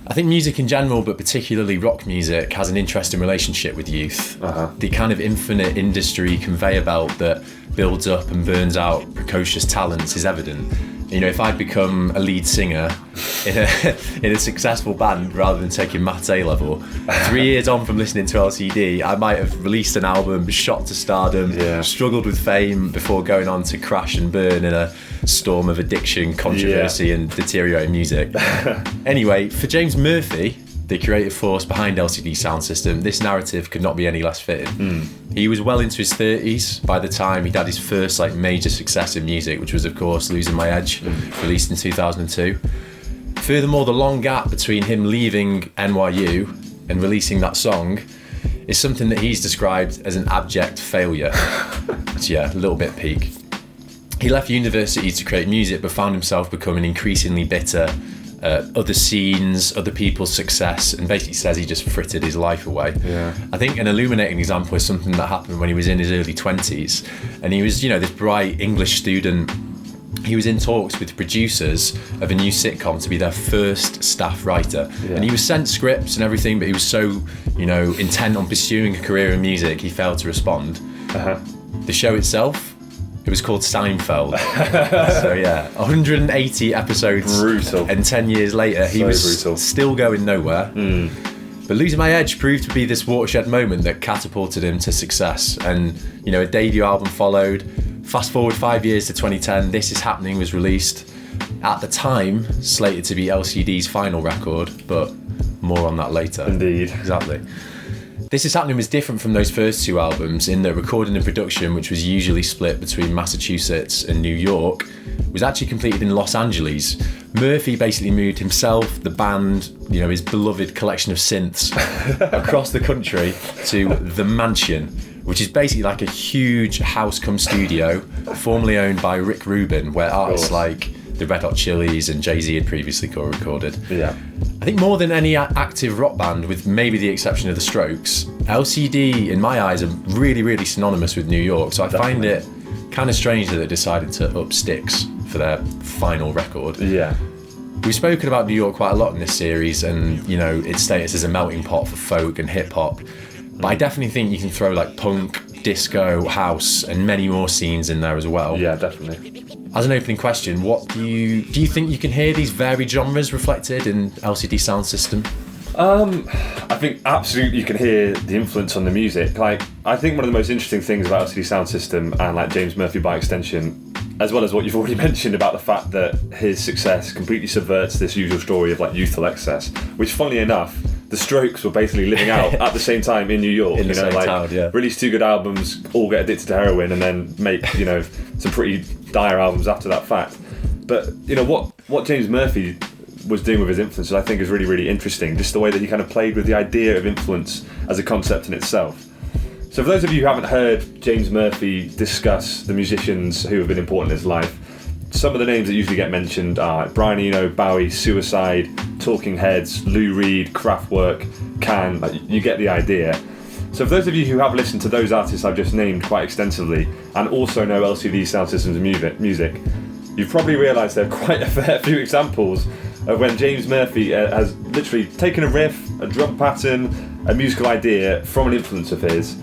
I think music in general, but particularly rock music, has an interesting relationship with youth. The kind of infinite industry conveyor belt that builds up and burns out precocious talents is evident. You know, if I'd become a lead singer in a successful band rather than taking maths A-level, 3 years on from listening to LCD, I might have released an album, shot to stardom, struggled with fame before going on to crash and burn in a storm of addiction, controversy and deteriorating music. Anyway, for James Murphy, the creative force behind LCD Soundsystem, this narrative could not be any less fitting. He was well into his 30s by the time he'd had his first major success in music, which was of course Losing My Edge, released in 2002. Furthermore, the long gap between him leaving NYU and releasing that song is something that he's described as an abject failure. Which, a little bit peak. He left university to create music, but found himself becoming increasingly bitter other scenes, other people's success, and basically says he just frittered his life away. I think an illuminating example is something that happened when he was in his early 20s, and he was, this bright English student. He was in talks with producers of a new sitcom to be their first staff writer, and he was sent scripts and everything, but he was so, intent on pursuing a career in music, he failed to respond. The show itself, it was called Seinfeld. So 180 episodes. Brutal. And 10 years later, he was still going nowhere. But Losing My Edge proved to be this watershed moment that catapulted him to success. And, a debut album followed. Fast forward 5 years to 2010, This Is Happening was released. At the time, slated to be LCD's final record, but more on that later. Indeed. Exactly. This Is Happening was different from those first two albums in that recording and production, which was usually split between Massachusetts and New York, was actually completed in Los Angeles. Murphy basically moved himself, the band, his beloved collection of synths across the country to The Mansion, which is basically like a huge house cum studio, formerly owned by Rick Rubin, where artists like the Red Hot Chili's and Jay-Z had previously recorded. I think more than any active rock band, with maybe the exception of the Strokes, LCD, in my eyes, are really, really synonymous with New York. So I find it kind of strange that they decided to up sticks for their final record. We've spoken about New York quite a lot in this series, and its status as a melting pot for folk and hip hop. But I definitely think you can throw punk, disco, house, and many more scenes in there as well. Definitely. As an opening question, what do you think you can hear these varied genres reflected in LCD Soundsystem? I think absolutely you can hear the influence on the music. I think one of the most interesting things about LCD Soundsystem and James Murphy by extension, as well as what you've already mentioned about the fact that his success completely subverts this usual story of youthful excess, which funnily enough, the Strokes were basically living out at the same time in New York. In the same town, release 2 good albums, all get addicted to heroin, and then make some pretty dire albums after that fact. But what James Murphy was doing with his influences, I think, is really, really interesting. Just the way that he kind of played with the idea of influence as a concept in itself. So for those of you who haven't heard James Murphy discuss the musicians who have been important in his life, some of the names that usually get mentioned are Brian Eno, Bowie, Suicide, Talking Heads, Lou Reed, Kraftwerk, Can. You get the idea. So for those of you who have listened to those artists I've just named quite extensively, and also know LCD Soundsystem's music, you've probably realised there are quite a fair few examples of when James Murphy has literally taken a riff, a drum pattern, a musical idea from an influence of his,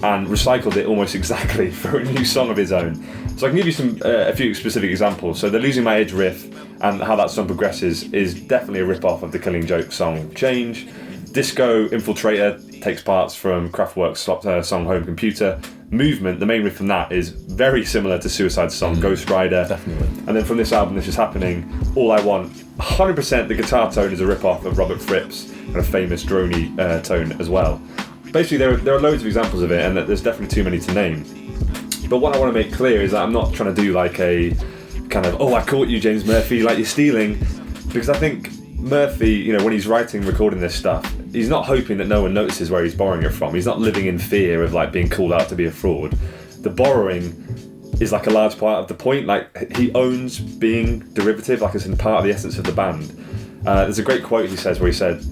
and recycled it almost exactly for a new song of his own. So I can give you a few specific examples. So the Losing My Edge riff and how that song progresses is definitely a rip-off of the Killing Joke song Change. Disco Infiltrator takes parts from Kraftwerk's song Home Computer. Movement, the main riff from that, is very similar to Suicide's song Ghost Rider. Definitely. And then from this album, This Is Happening, All I Want, 100% the guitar tone is a rip-off of Robert Fripp's kind of famous droney tone as well. Basically, there are loads of examples of it, and there's definitely too many to name. But what I want to make clear is that I'm not trying to do a kind of, I caught you, James Murphy, you're stealing. Because I think Murphy, when he's writing, recording this stuff, he's not hoping that no one notices where he's borrowing it from. He's not living in fear of being called out to be a fraud. The borrowing is a large part of the point. He owns being derivative, it's in part of the essence of the band. There's a great quote he says where he said,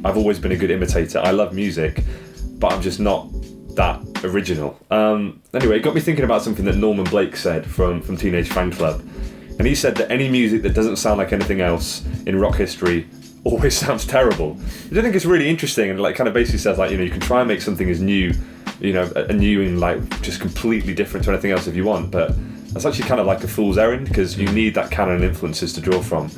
I've always been a good imitator. I love music, but I'm just not that original. Anyway, it got me thinking about something that Norman Blake said from Teenage Fan Club. And he said that any music that doesn't sound like anything else in rock history always sounds terrible. I think it's really interesting, and like kind of basically says like, you know, you can try and make something as new, you know, a new and like just completely different to anything else if you want, but that's actually kind of like a fool's errand, because you need that canon of influences to draw from.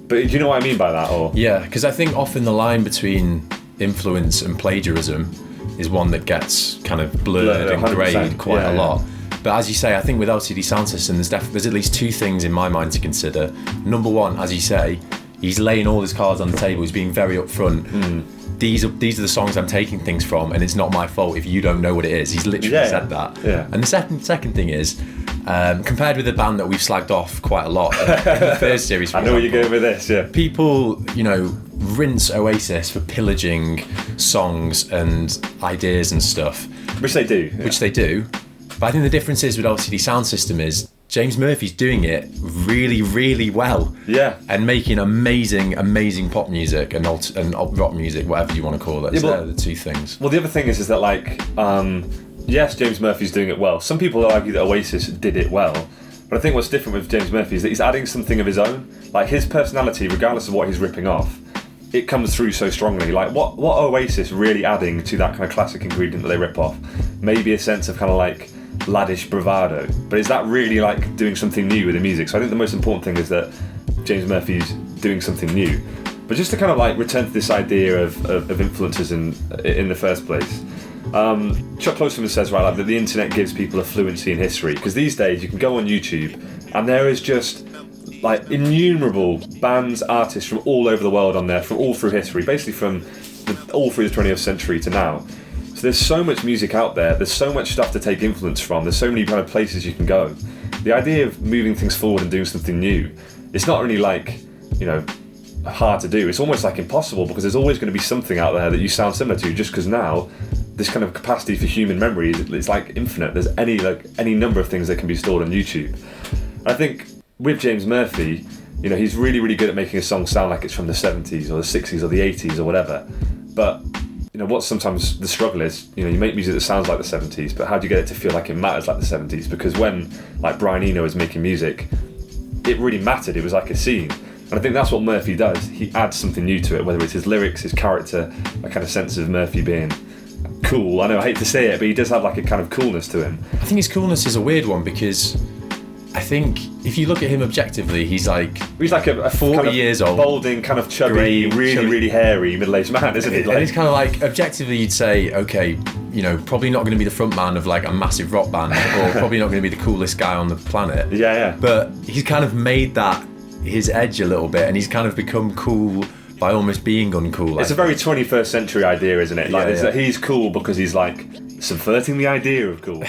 But do you know what I mean by that? Or yeah, because I think often the line between influence and plagiarism is one that gets kind of blurred and greyed quite a lot. But as you say, I think with LCD Soundsystem, there's at least two things in my mind to consider. Number one, as you say, he's laying all his cards on the table. He's being very upfront. These are the songs I'm taking things from, and it's not my fault if you don't know what it is. He's literally said that. Yeah. And the second thing is, compared with a band that we've slagged off quite a lot in the first series, I know where you're going with this. Yeah. People, you know, rinse Oasis for pillaging songs and ideas and stuff, Which they do. which they do. But I think the difference is with LCD Soundsystem is James Murphy's doing it really, really well. Yeah. And making amazing pop music and rock music, whatever you want to call it. Yeah, So but- they're the two things. Well, the other thing is that like, yes, James Murphy's doing it well. Some people argue that Oasis did it well, but I think what's different with James Murphy is that he's adding something of his own. Like his personality, regardless of what he's ripping off, it comes through so strongly. Like what Oasis really adding to that kind of classic ingredient that they rip off? Maybe a sense of kind of like laddish bravado, but is that really like doing something new with the music? So I think the most important thing is that James Murphy's doing something new. But just to kind of like return to this idea of influences in the first place, Chuck Closterman says right, like, that the internet gives people a fluency in history, because these days you can go on YouTube and there is just like innumerable bands, artists from all over the world on there, from all through history, basically from all through the 20th century to now. So there's so much music out there, there's so much stuff to take influence from, there's so many kind of places you can go. The idea of moving things forward and doing something new, it's not really like, you know, hard to do, it's almost like impossible, because there's always going to be something out there that you sound similar to, just because now this kind of capacity for human memory is like infinite. There's any number of things that can be stored on YouTube. I think with James Murphy, you know, he's really, really good at making a song sound like it's from the 70s or the 60s or the 80s or whatever. But, you know, what sometimes the struggle is, you know, you make music that sounds like the 70s, but how do you get it to feel like it matters like the 70s? Because when, like, Brian Eno is making music, it really mattered. It was like a scene. And I think that's what Murphy does. He adds something new to it, whether it's his lyrics, his character, a kind of sense of Murphy being cool. I know, I hate to say it, but he does have like a kind of coolness to him. I think his coolness is a weird one, because I think if you look at him objectively, he's like a 40 kind of years old, balding, kind of chubby, really hairy middle-aged man, isn't he? And he's kind of like, objectively you'd say, okay, you know, probably not going to be the front man of like a massive rock band, or probably not going to be the coolest guy on the planet. Yeah. But he's kind of made that his edge a little bit, and he's kind of become cool by almost being uncool. It's a very 21st century idea, isn't it? Like, Yeah. He's cool because he's like subverting the idea of cool.